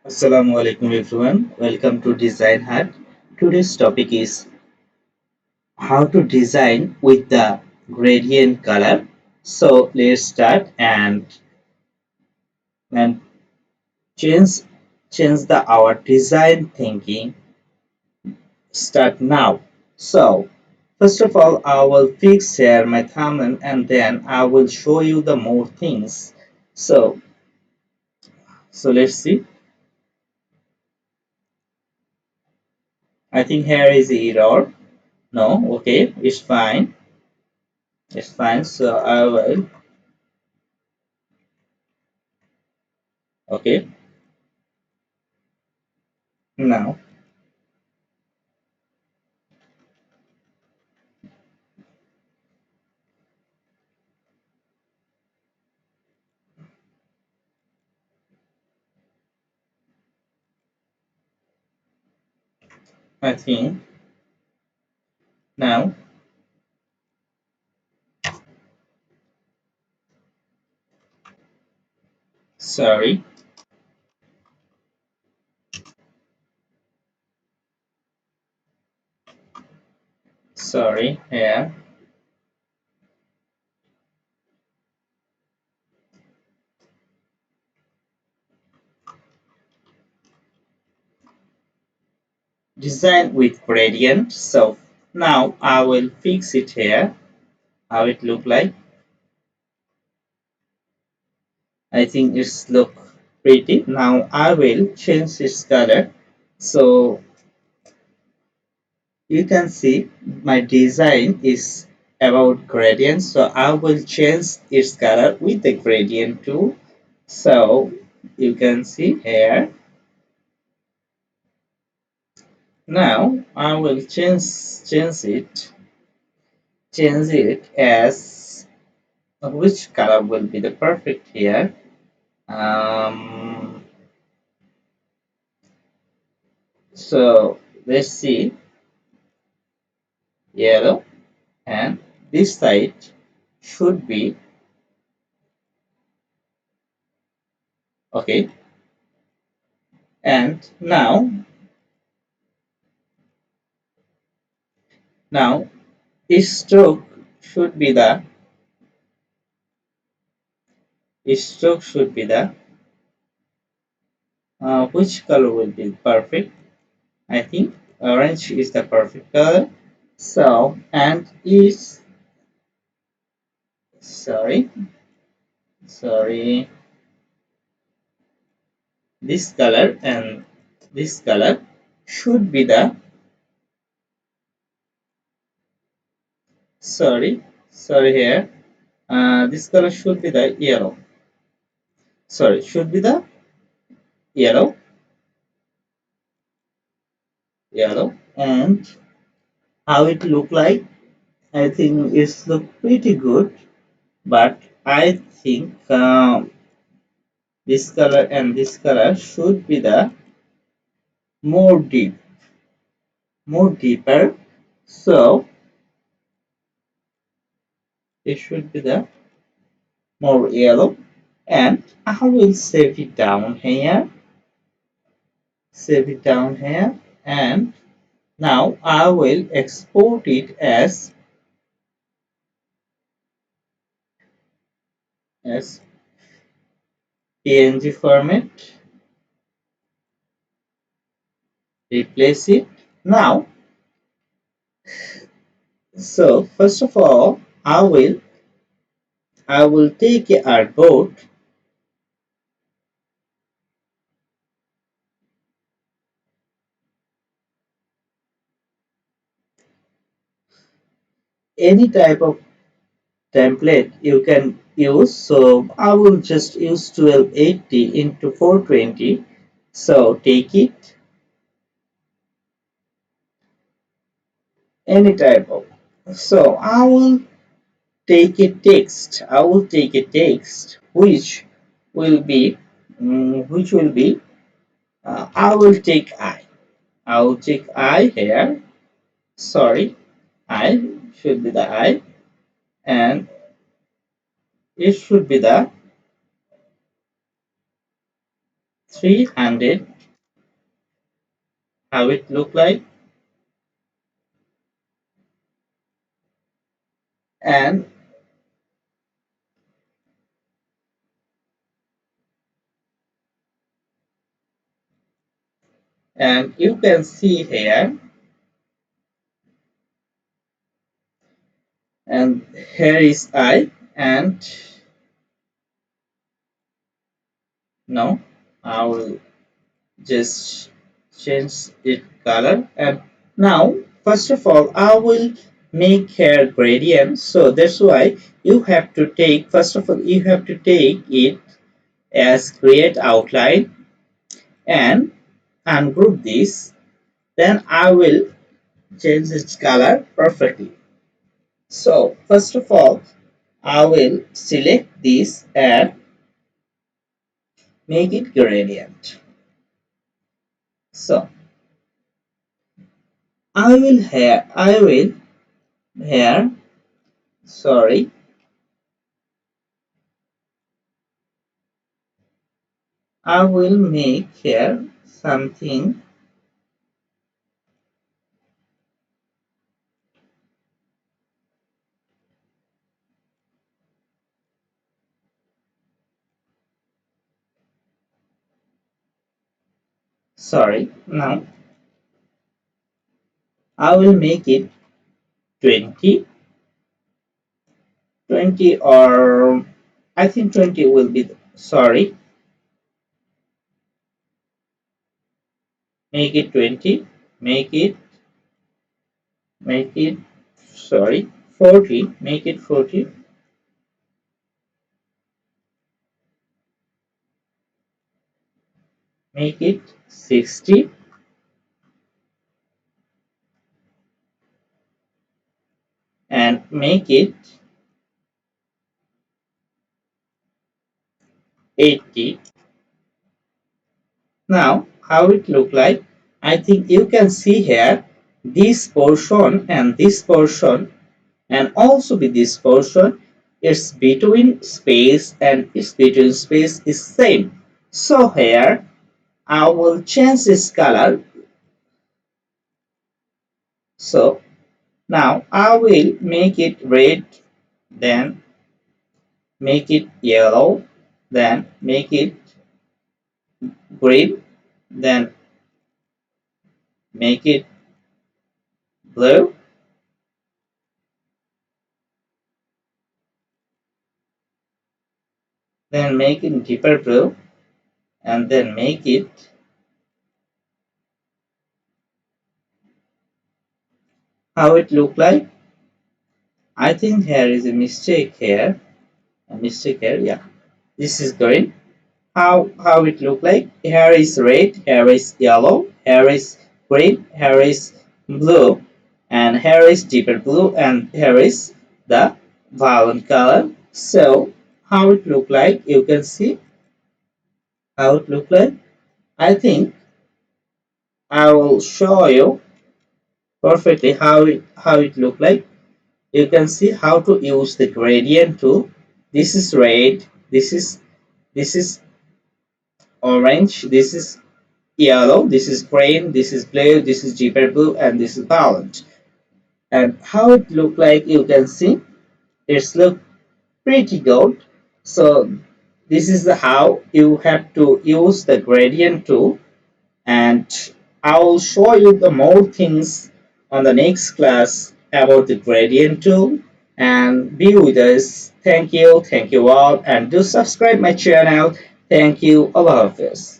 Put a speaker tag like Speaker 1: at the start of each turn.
Speaker 1: Assalamu alaikum everyone. Welcome to Design Hut. Today's topic is how to design with the gradient color. So let's start and change change the our design thinking. Start now. So first of all, I will fix here my thumbnail and then I will show you the more things. So let's see. I think here is the error. No, okay, it's fine. It's fine. So I will okay now. I think now, sorry, sorry, here, design with gradient. So now I will fix it here, how it look like. I think it's look pretty. Now I will change its color. So you can see my design is about gradient. So I will change its color with the gradient tool. So you can see here. Now I will change it as which color will be the perfect here. um, so let's see, yellow, and this side should be okay. And now its stroke should be the which color will be perfect. I think orange is the perfect color. So and is sorry, this color and this color should be the sorry here, this color should be the yellow, should be the yellow, and how it look like, I think it's look pretty good, but I think this color and this color should be the more deeper. So it should be the more yellow, and I will save it down here, and now I will export it as PNG format, replace it now. So first of all, I will take a artboard, any type of template you can use. So I will just use 1280 into 420. So take it, any type of. So I will take a text which will be I will take I here. Sorry, I should be the I, and it should be the 300 how it look like, and you can see here, and here is I, and no, I will just change it color. And now first of all I will make hair gradient, so that's why you have to take, first of all you have to take it as create outline and ungroup this, then I will change its color perfectly. So first of all I will select this and make it gradient. So I will here, sorry, I will make here something, sorry, now I will make it 20, 20, or I think 20 will be, sorry, make it 20, make it, make it, sorry, 40, make it 40, make it 60, and make it 80. Now, how it look like? I think you can see here this portion and this portion, and also with this portion, its between space and its between space is same. So here I will change this color. So now I will make it red, then make it yellow, then make it green, then make it blue, then make it deeper blue, and then make it, how it look like. I think here is a mistake here, a mistake here. Yeah, this is green. How it look like? Here is red, here is yellow, here is green, here is blue, and here is deeper blue, and here is the violet color. So how it look like? You can see how it look like. I think I will show you perfectly how it look like. You can see how to use the gradient tool. This is red, this is orange, this is yellow, this is green, this is blue, this is deeper blue, and this is violet. And how it look like, you can see it's look pretty good. So this is the how you have to use the gradient tool, and I will show you the more things on the next class about the gradient tool. And be with us. Thank you all, and do subscribe my channel. Thank you, Allah Hafiz.